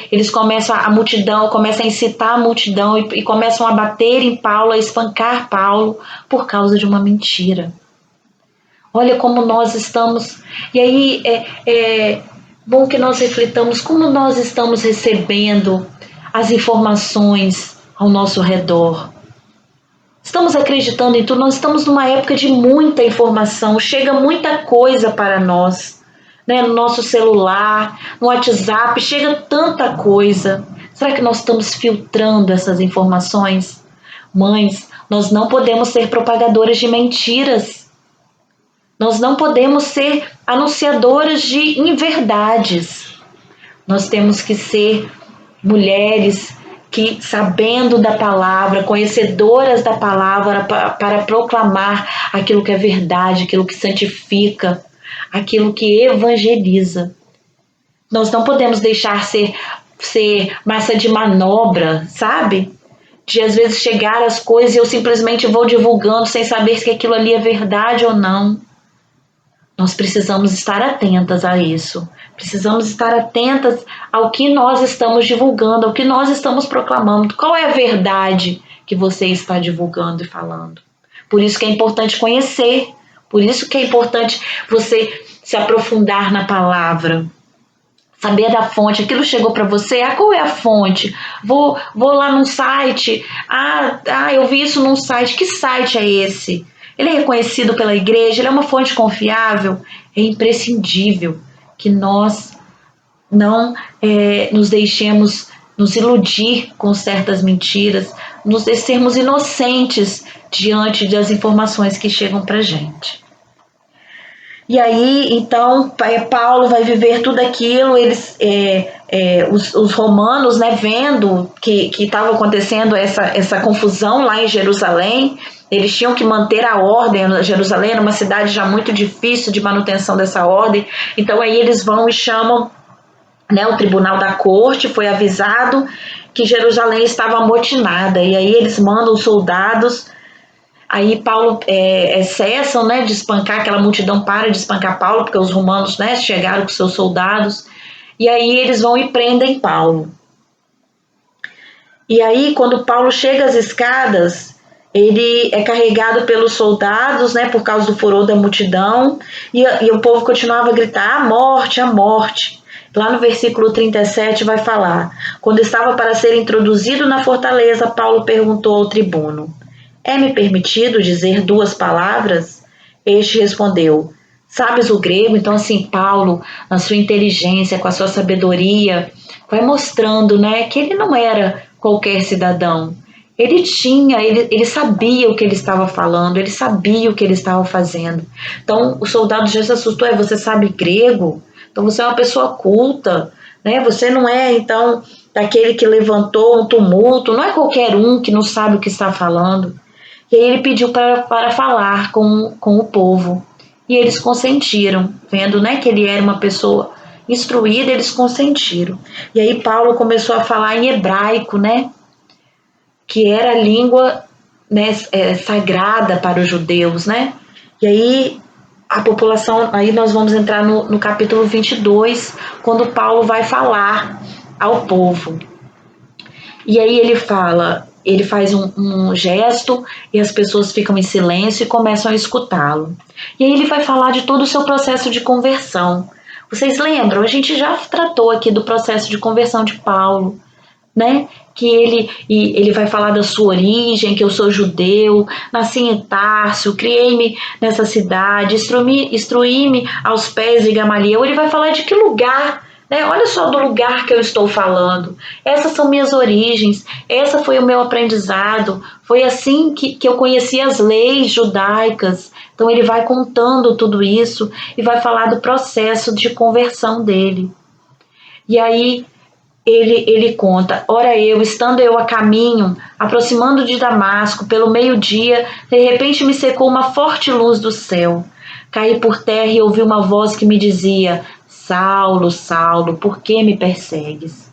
a multidão começa a incitar a multidão e começam a bater em Paulo, a espancar Paulo por causa de uma mentira. Olha como nós estamos. E aí é bom que nós reflitamos como nós estamos recebendo as informações ao nosso redor. Estamos acreditando em tudo, nós estamos numa época de muita informação, chega muita coisa para nós. Né, no nosso celular, no WhatsApp, chega tanta coisa. Será que nós estamos filtrando essas informações? Mães, nós não podemos ser propagadoras de mentiras. Nós não podemos ser anunciadoras de inverdades. Nós temos que ser mulheres que, sabendo da palavra, conhecedoras da palavra, para proclamar aquilo que é verdade, aquilo que santifica, aquilo que evangeliza. Nós não podemos deixar ser massa de manobra, sabe? De às vezes chegar as coisas e eu simplesmente vou divulgando sem saber se aquilo ali é verdade ou não. Nós precisamos estar atentas a isso. Precisamos estar atentas ao que nós estamos divulgando, ao que nós estamos proclamando. Qual é a verdade que você está divulgando e falando? Por isso que é importante conhecer. Por isso que é importante você se aprofundar na palavra, saber da fonte. Aquilo chegou para você, qual é a fonte? Vou lá num site, eu vi isso num site, que site é esse? Ele é reconhecido pela igreja, ele é uma fonte confiável? É imprescindível que nós não nos deixemos nos iludir com certas mentiras, nos sermos inocentes diante das informações que chegam para a gente. E aí, então, Paulo vai viver tudo aquilo, os romanos, né, vendo que estava acontecendo essa confusão lá em Jerusalém, eles tinham que manter a ordem. Jerusalém era uma cidade já muito difícil de manutenção dessa ordem, então aí eles vão e chamam, né, o tribunal da corte, foi avisado que Jerusalém estava amotinada, e aí eles mandam os soldados. Aí Paulo cessam, né, de espancar, aquela multidão para de espancar Paulo, porque os romanos, né, chegaram com seus soldados, e aí eles vão e prendem Paulo. E aí, quando Paulo chega às escadas, ele é carregado pelos soldados, né, por causa do furor da multidão, e o povo continuava a gritar: a morte, a morte. Lá no versículo 37 vai falar: quando estava para ser introduzido na fortaleza, Paulo perguntou ao tribuno: é-me permitido dizer 2 palavras? Este respondeu: sabes o grego? Então, assim, Paulo, na sua inteligência, com a sua sabedoria, vai mostrando, né, que ele não era qualquer cidadão. Ele sabia o que ele estava falando, ele sabia o que ele estava fazendo. Então, o soldado já se assustou: você sabe grego? Então, você é uma pessoa culta, né? Você não é, então, daquele que levantou um tumulto, não é qualquer um que não sabe o que está falando. E aí ele pediu para falar com o povo. E eles consentiram, vendo, né, que ele era uma pessoa instruída, eles consentiram. E aí Paulo começou a falar em hebraico, né, que era a língua, né, sagrada para os judeus, né. E aí a população, aí nós vamos entrar no capítulo 22, quando Paulo vai falar ao povo. E aí ele faz um gesto e as pessoas ficam em silêncio e começam a escutá-lo. E aí ele vai falar de todo o seu processo de conversão. Vocês lembram? A gente já tratou aqui do processo de conversão de Paulo, né? Que ele vai falar da sua origem, que eu sou judeu, nasci em Tárcio, criei-me nessa cidade, instruí-me aos pés de Gamaliel. Ele vai falar de que lugar, né? Olha só do lugar que eu estou falando. Essas são minhas origens, essa foi o meu aprendizado, foi assim que eu conheci as leis judaicas. Então ele vai contando tudo isso e vai falar do processo de conversão dele. E aí ele conta: ora estando eu a caminho, aproximando de Damasco, pelo meio-dia, de repente me secou uma forte luz do céu. Caí por terra e ouvi uma voz que me dizia: Saulo, Saulo, por que me persegues?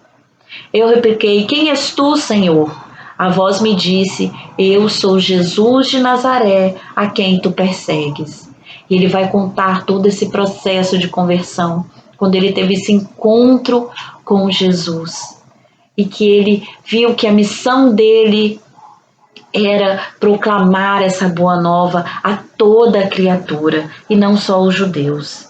Eu repliquei: quem és tu, Senhor? A voz me disse: eu sou Jesus de Nazaré, a quem tu persegues. E ele vai contar todo esse processo de conversão, quando ele teve esse encontro com Jesus. E que ele viu que a missão dele era proclamar essa boa nova a toda a criatura, e não só aos judeus.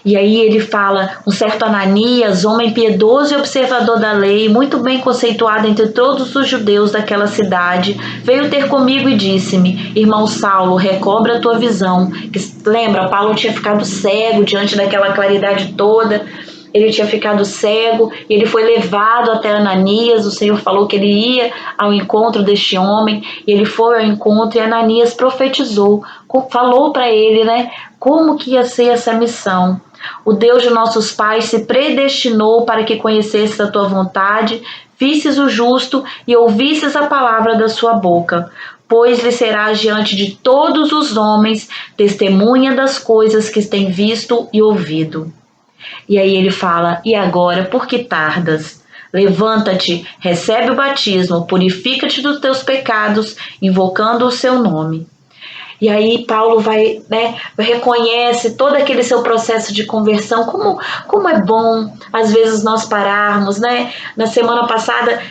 E aí ele fala: um certo Ananias, homem piedoso e observador da lei, muito bem conceituado entre todos os judeus daquela cidade, veio ter comigo e disse-me: irmão Saulo, recobra a tua visão. Que, lembra, Paulo tinha ficado cego diante daquela claridade toda. Ele tinha ficado cego e ele foi levado até Ananias. O Senhor falou que ele ia ao encontro deste homem, e ele foi ao encontro, e Ananias profetizou, falou para ele, né, como que ia ser essa missão. O Deus de nossos pais se predestinou para que conhecesses a tua vontade, visses o justo e ouvisses a palavra da sua boca, pois lhe serás diante de todos os homens testemunha das coisas que têm visto e ouvido. E aí ele fala: e agora, por que tardas? Levanta-te, recebe o batismo, purifica-te dos teus pecados, invocando o seu nome. E aí Paulo vai, né, reconhece todo aquele seu processo de conversão, como é bom às vezes nós pararmos, né? Na semana passada,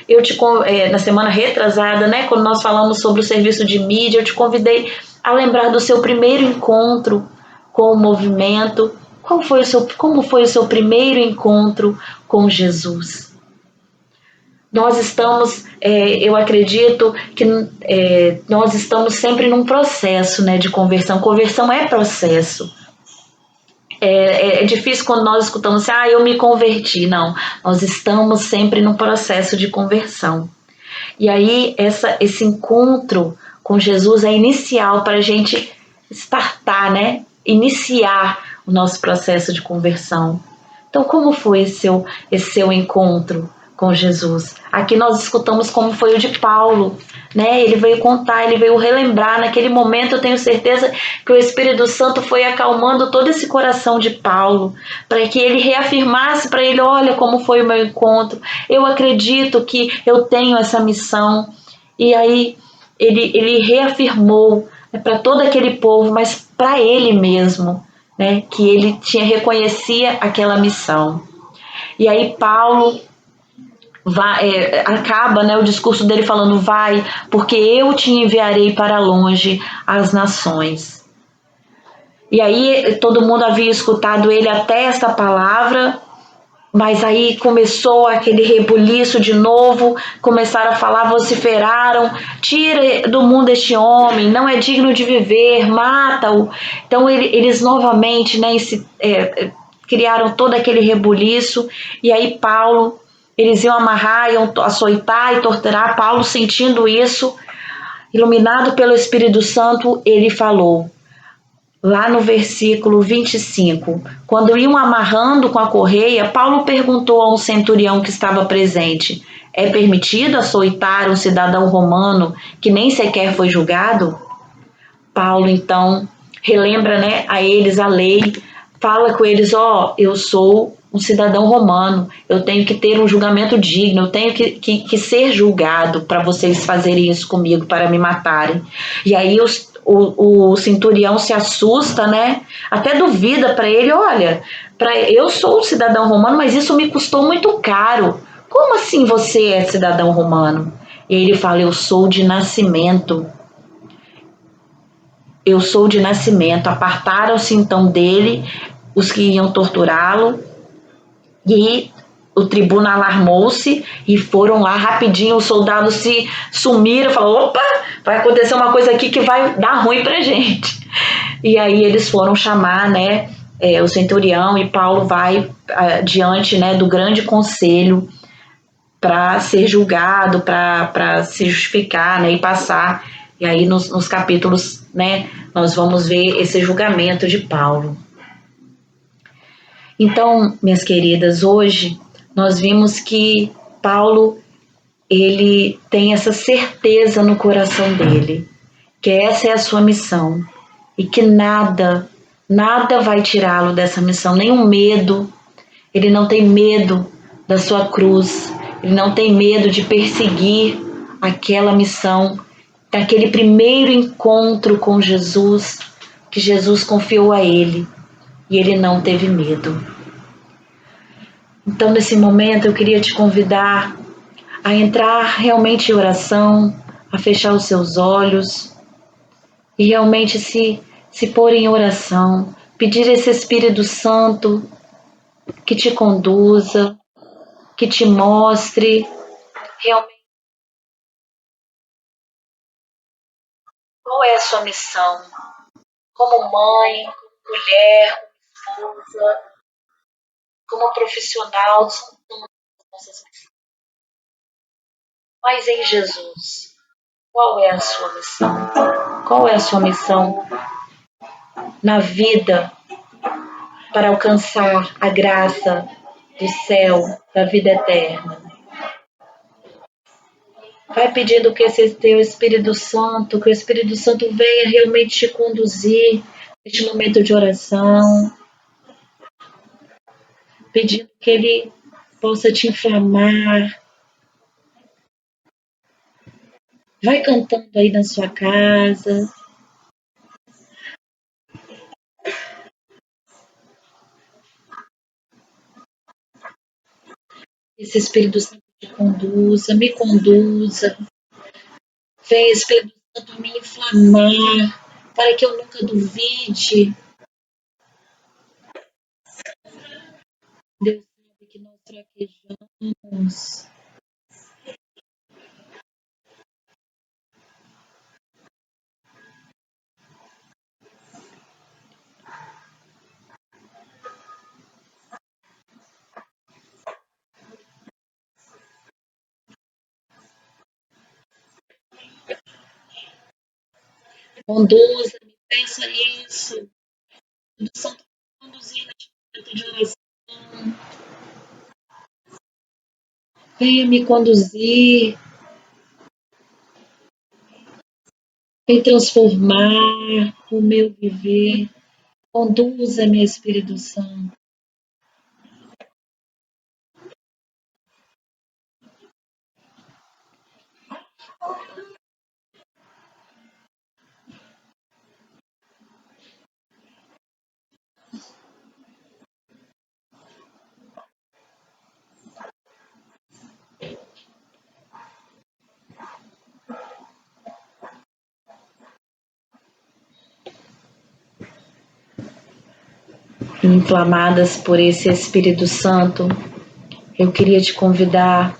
na semana retrasada, né, quando nós falamos sobre o serviço de mídia, eu te convidei a lembrar do seu primeiro encontro com o movimento. Como foi o seu primeiro encontro com Jesus? Nós estamos, eu acredito que nós estamos sempre num processo, né, de conversão. Conversão é processo. É difícil quando nós escutamos assim: eu me converti. Não, nós estamos sempre num processo de conversão. E aí esse encontro com Jesus é inicial para a gente startar, né, iniciar o nosso processo de conversão. Então, como foi esse seu encontro com Jesus? Aqui nós escutamos como foi o de Paulo, né? Ele veio contar, ele veio relembrar. Naquele momento eu tenho certeza que o Espírito Santo foi acalmando todo esse coração de Paulo, para que ele reafirmasse para ele: olha como foi o meu encontro, eu acredito que eu tenho essa missão. E aí ele reafirmou, né, para todo aquele povo, mas para ele mesmo, né, que ele reconhecia aquela missão. E aí Paulo acaba, né, o discurso dele falando: vai, porque eu te enviarei para longe as nações. E aí todo mundo havia escutado ele até esta palavra, mas aí começou aquele rebuliço de novo, começaram a falar, vociferaram: tira do mundo este homem, não é digno de viver, mata-o. Então eles novamente, né, criaram todo aquele rebuliço. E aí Paulo, eles iam amarrar, iam açoitar e torturar. Paulo, sentindo isso, iluminado pelo Espírito Santo, ele falou: lá no versículo 25. Quando iam amarrando com a correia, Paulo perguntou a um centurião que estava presente: é permitido açoitar um cidadão romano que nem sequer foi julgado? Paulo, então, relembra, né, a eles a lei, fala com eles: eu sou um cidadão romano, eu tenho que ter um julgamento digno, eu tenho que ser julgado para vocês fazerem isso comigo, para me matarem. E aí o centurião se assusta, né? Até duvida para ele: olha, eu sou um cidadão romano, mas isso me custou muito caro. Como assim você é cidadão romano? E ele fala: eu sou de nascimento. Eu sou de nascimento. Apartaram-se então dele os que iam torturá-lo, e o tribuno alarmou-se e foram lá rapidinho. Os soldados se sumiram, falaram: opa, vai acontecer uma coisa aqui que vai dar ruim pra gente. E aí eles foram chamar, né, o centurião, e Paulo vai diante, né, do grande conselho para ser julgado, para se justificar, né, e passar. E aí nos capítulos, né, nós vamos ver esse julgamento de Paulo. Então, minhas queridas, hoje nós vimos que Paulo, ele tem essa certeza no coração dele, que essa é a sua missão e que nada vai tirá-lo dessa missão, nenhum medo. Ele não tem medo da sua cruz, ele não tem medo de perseguir aquela missão, daquele primeiro encontro com Jesus, que Jesus confiou a ele, e ele não teve medo. Então, nesse momento, eu queria te convidar a entrar realmente em oração, a fechar os seus olhos e realmente se pôr em oração, pedir esse Espírito Santo que te conduza, que te mostre realmente qual é a sua missão, como mãe, como mulher, como esposa, como profissional, são nossas missões. Mas em Jesus, qual é a sua missão? Qual é a sua missão na vida para alcançar a graça do céu, da vida eterna? Vai pedindo que esse teu Espírito Santo, que o Espírito Santo venha realmente te conduzir neste momento de oração, pedindo que ele possa te inflamar. Vai cantando aí na sua casa. Esse Espírito Santo te conduza, me conduza. Vem, Espírito Santo, me inflamar, para que eu nunca duvide. Deus sabe que nós fraquejamos. Conduza-me, peça isso. Espírito Santo, me conduzir neste momento de oração. Venha me conduzir. Vem transformar o meu viver. Conduza-me, Espírito Santo. Inflamadas por esse Espírito Santo, eu queria te convidar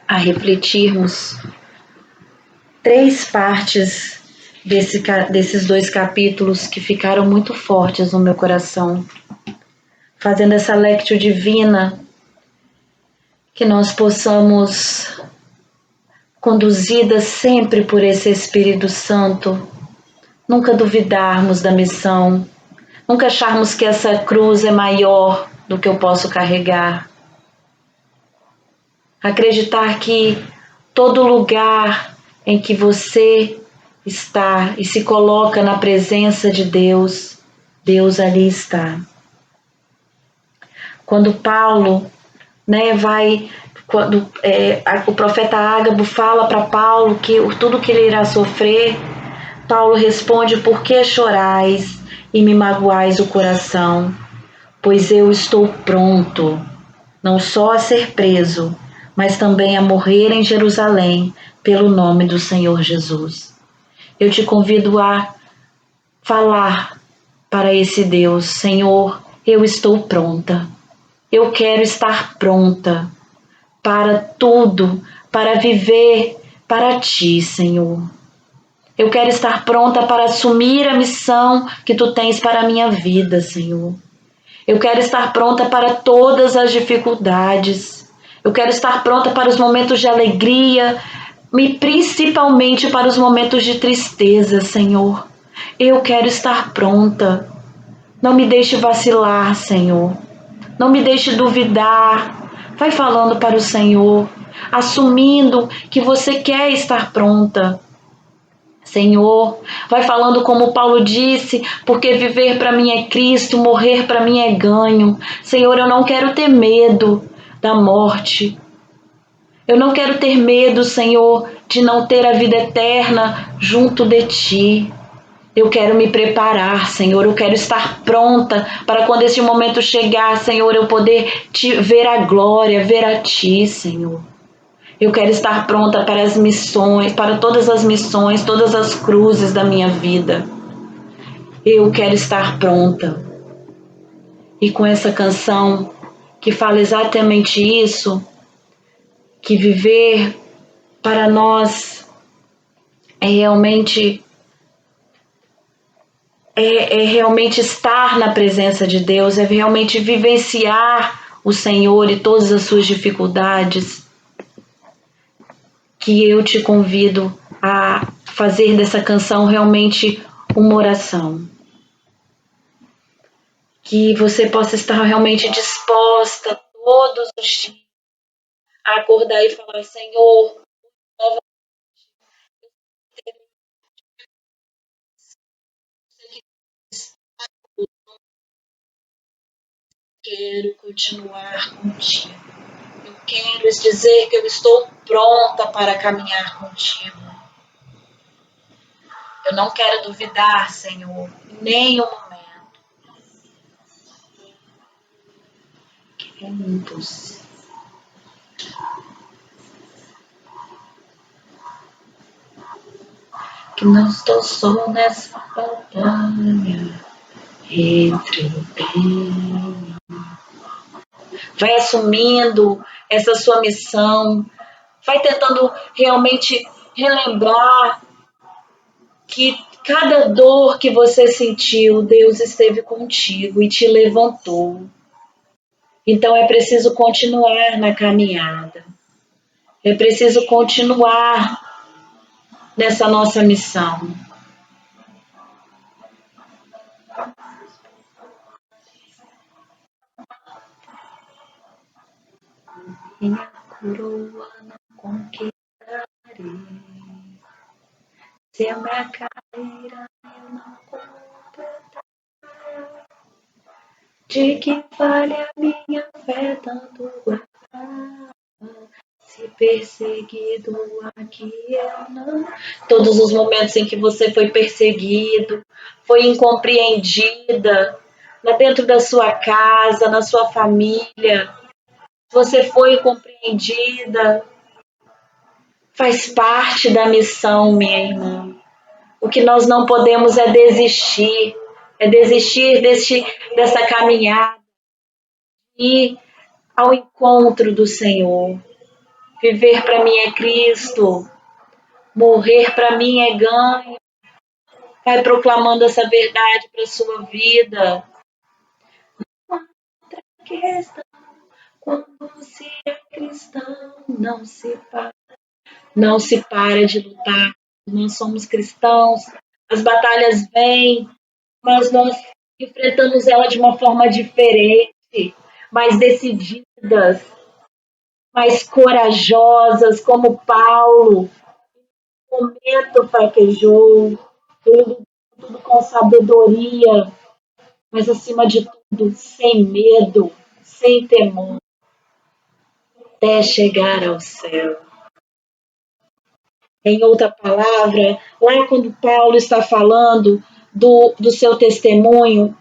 a refletirmos 3 partes desses 2 capítulos que ficaram muito fortes no meu coração, fazendo essa lectio divina, que nós possamos, conduzidas sempre por esse Espírito Santo, nunca duvidarmos da missão, nunca acharmos que essa cruz é maior do que eu posso carregar. Acreditar que todo lugar em que você está e se coloca na presença de Deus, Deus ali está. Quando Paulo, quando o profeta Ágabo fala para Paulo que tudo que ele irá sofrer, Paulo responde: por que chorais e me magoais o coração? Pois eu estou pronto, não só a ser preso, mas também a morrer em Jerusalém, pelo nome do Senhor Jesus. Eu te convido a falar para esse Deus: Senhor, eu estou pronta. Eu quero estar pronta para tudo, para viver para ti, Senhor. Eu quero estar pronta para assumir a missão que tu tens para a minha vida, Senhor. Eu quero estar pronta para todas as dificuldades. Eu quero estar pronta para os momentos de alegria e principalmente para os momentos de tristeza, Senhor. Eu quero estar pronta. Não me deixe vacilar, Senhor. Não me deixe duvidar. Vai falando para o Senhor, assumindo que você quer estar pronta. Senhor, vai falando como Paulo disse, porque viver para mim é Cristo, morrer para mim é ganho. Senhor, eu não quero ter medo da morte. Eu não quero ter medo, Senhor, de não ter a vida eterna junto de Ti. Eu quero me preparar, Senhor, eu quero estar pronta para quando esse momento chegar, Senhor, eu poder te ver a glória, ver a Ti, Senhor. Eu quero estar pronta para as missões, para todas as missões, todas as cruzes da minha vida. Eu quero estar pronta. E com essa canção que fala exatamente isso, que viver para nós é realmente estar na presença de Deus, é realmente vivenciar o Senhor e todas as suas dificuldades, que eu te convido a fazer dessa canção realmente uma oração. Que você possa estar realmente disposta todos os dias a acordar e falar: Senhor, novamente, eu quero continuar contigo. Eu quero dizer que eu estou pronta para caminhar contigo. Eu não quero duvidar, Senhor, em nenhum momento. Que é impossível. Que não estou só nessa batalha entre o bem. Vai assumindo essa sua missão, vai tentando realmente relembrar que cada dor que você sentiu, Deus esteve contigo e te levantou. Então é preciso continuar na caminhada. É preciso continuar nessa nossa missão. Minha coroa não conquistarei. Se a minha carreira eu não completar, de que vale a minha fé tanto guardar? Se perseguido aqui eu não. Todos os momentos em que você foi perseguido, foi incompreendida, dentro da sua casa, na sua família, você foi compreendida, faz parte da missão, minha irmã. O que nós não podemos é desistir dessa caminhada e ir ao encontro do Senhor. Viver para mim é Cristo, morrer para mim é ganho. Vai proclamando essa verdade para a sua vida. Outra questão, quando se é cristão, não se para de lutar. Nós somos cristãos, As batalhas vêm, mas nós enfrentamos ela de uma forma diferente, mais decididas, mais corajosas, como Paulo. No momento fraquejou, ele tudo com sabedoria, mas acima de tudo, sem medo, sem temor, até chegar ao céu. Em outra palavra, lá quando Paulo está falando do seu testemunho,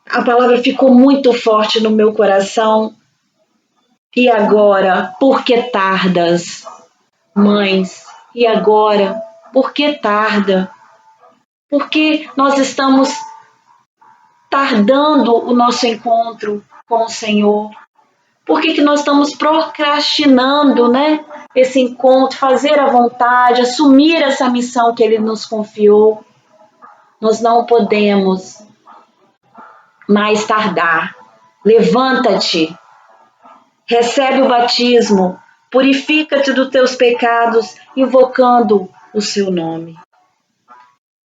a palavra ficou muito forte no meu coração. E agora, por que tardas, mães? E agora, por que tarda? Porque nós estamos tardando o nosso encontro com o Senhor? Por que nós estamos procrastinando, né? Esse encontro, fazer a vontade, assumir essa missão que Ele nos confiou? Nós não podemos mais tardar. Levanta-te, recebe o batismo, purifica-te dos teus pecados, invocando o seu nome.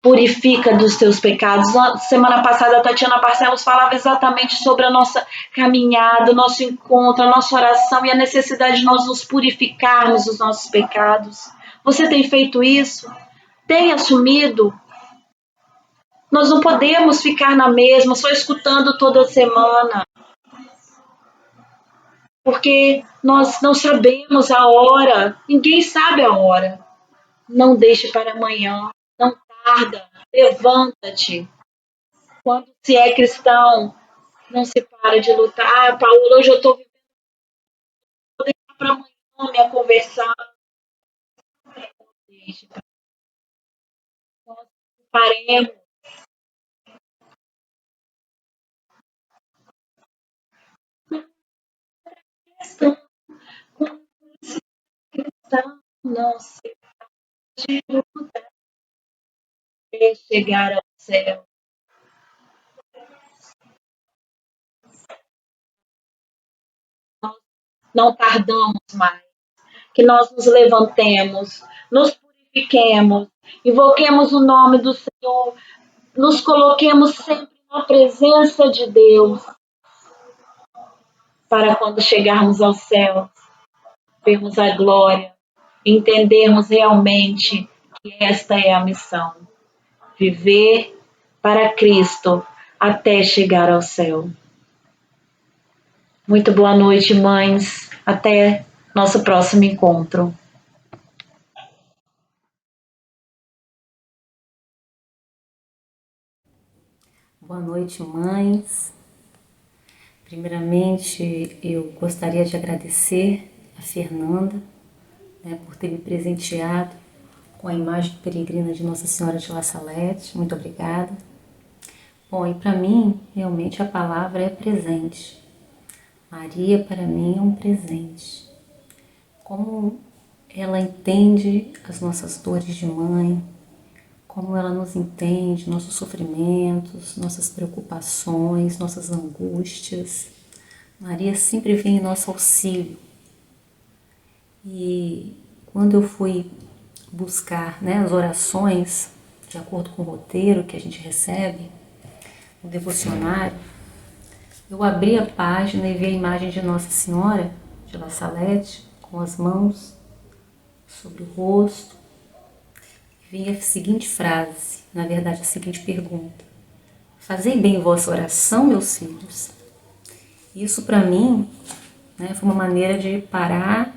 Purifica dos teus pecados. Na semana passada, a Tatiana Barcelos falava exatamente sobre a nossa caminhada, o nosso encontro, a nossa oração e a necessidade de nós nos purificarmos dos nossos pecados. Você tem feito isso? Tem assumido? Nós não podemos ficar na mesma, só escutando toda semana. Porque nós não sabemos a hora. Ninguém sabe a hora. Não deixe para amanhã. Não tarda. Levanta-te. Quando se é cristão, não se para de lutar. Ah, Paulo, hoje eu estou vivendo. Vou deixar para amanhã minha conversão. Deixe para nós paremos. Quando se é cristão, não se para de lutar até chegar ao céu. Nós não tardamos mais. Que nós nos levantemos, nos purifiquemos, invoquemos o nome do Senhor, nos coloquemos sempre na presença de Deus, para quando chegarmos ao céu, vermos a glória, entendermos realmente que esta é a missão, viver para Cristo até chegar ao céu. Muito boa noite, mães. Até nosso próximo encontro. Boa noite, mães. Primeiramente, eu gostaria de agradecer a Fernanda, né, por ter me presenteado com a imagem peregrina de Nossa Senhora de La Salette. Muito obrigada. Bom, e para mim, realmente a palavra é presente. Maria, para mim, é um presente. Como ela entende as nossas dores de mãe, como ela nos entende, nossos sofrimentos, nossas preocupações, nossas angústias. Maria sempre vem em nosso auxílio. E quando eu fui buscar, né, as orações, de acordo com o roteiro que a gente recebe, no devocionário, eu abri a página e vi a imagem de Nossa Senhora de La Salette, com as mãos sobre o rosto. Vi a seguinte frase, na verdade a seguinte pergunta: fazei bem vossa oração, meus filhos? Isso para mim, né, foi uma maneira de parar,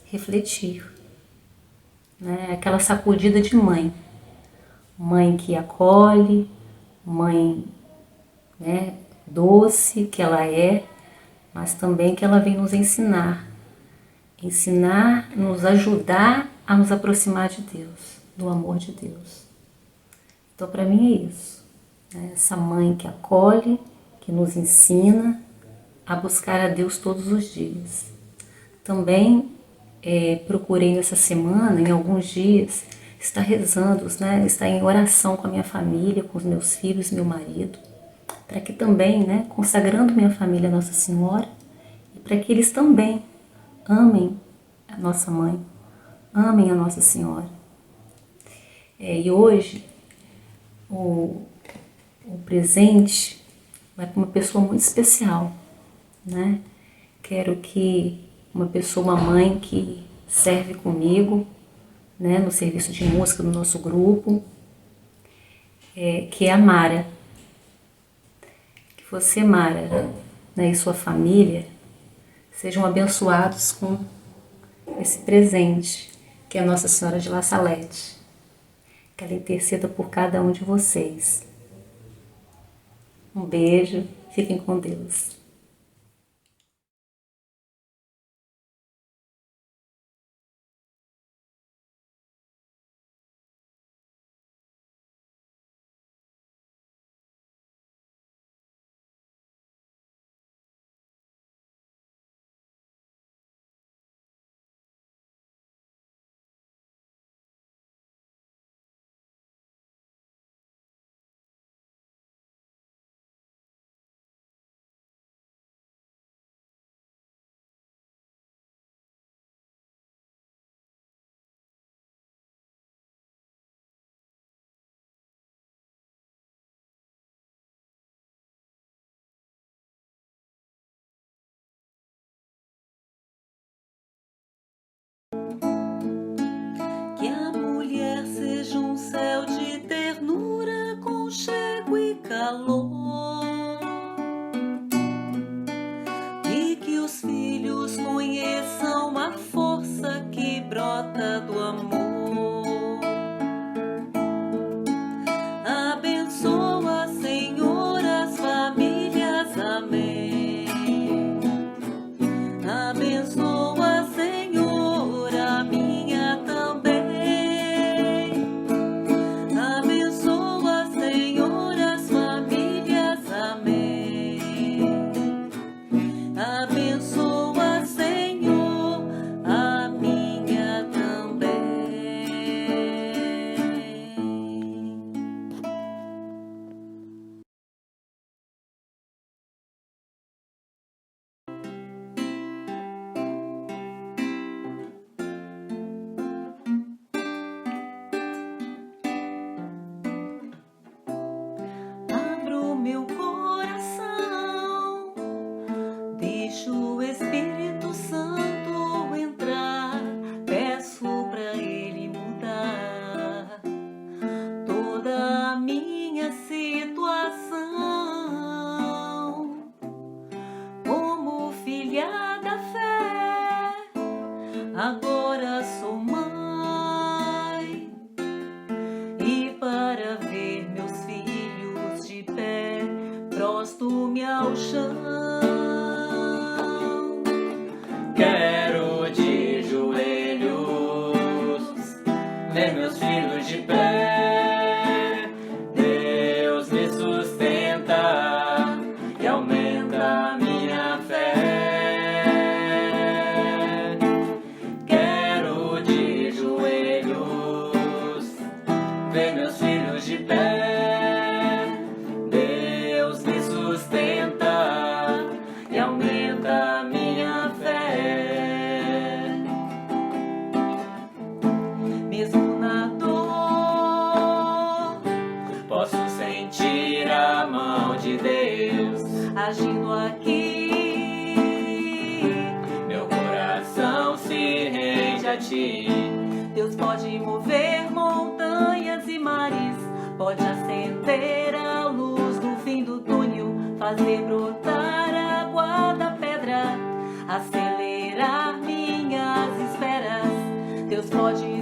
refletir, né, aquela sacudida de mãe, mãe que acolhe, mãe, né, doce que ela é, mas também que ela vem nos ensinar, nos ajudar a nos aproximar de Deus, do amor de Deus. Então, para mim é isso, né? Essa mãe que acolhe, que nos ensina a buscar a Deus todos os dias. Também procurei nessa semana, em alguns dias, estar rezando, né? Estar em oração com a minha família, com os meus filhos, meu marido, para que também, né, consagrando minha família a Nossa Senhora, e para que eles também amem a nossa mãe, amem a Nossa Senhora. E hoje o presente vai para uma pessoa muito especial, né? Quero que uma mãe que serve comigo, né, no serviço de música do nosso grupo, que é a Mara. Que você, Mara, né, e sua família sejam abençoados com esse presente, que é a Nossa Senhora de La Salete. Que ela interceda por cada um de vocês. Um beijo, fiquem com Deus. Que a mulher seja um céu de ternura, conchego e calor. E que os filhos conheçam a força que brota do amor. Abençoa, Senhor, as famílias. Amém. Abençoa, Senhor, a minha também. Abençoa, Senhor, as famílias. Amém. Abençoa, Senhor, a minha também. Abro meu coração, deixo o Espírito Santo entrar, peço pra Ele mudar toda a minha situação. Como filha da fé, agora sou mãe, e para ver meus filhos de pé, prostro-me ao chão. Quero de joelhos ver meus filhos de pé. Deus me sustenta e aumenta a minha fé. Quero de joelhos ver meus filhos de pé. Deus me sustenta e aumenta a minha fé. Mesmo na dor, posso sentir a mão de Deus agindo aqui. Meu coração se rende a ti. Deus pode mover montanhas e mares, pode acender a luz no fim do túnel, fazer brotar água da pedra, acelerar minhas esperas. Deus pode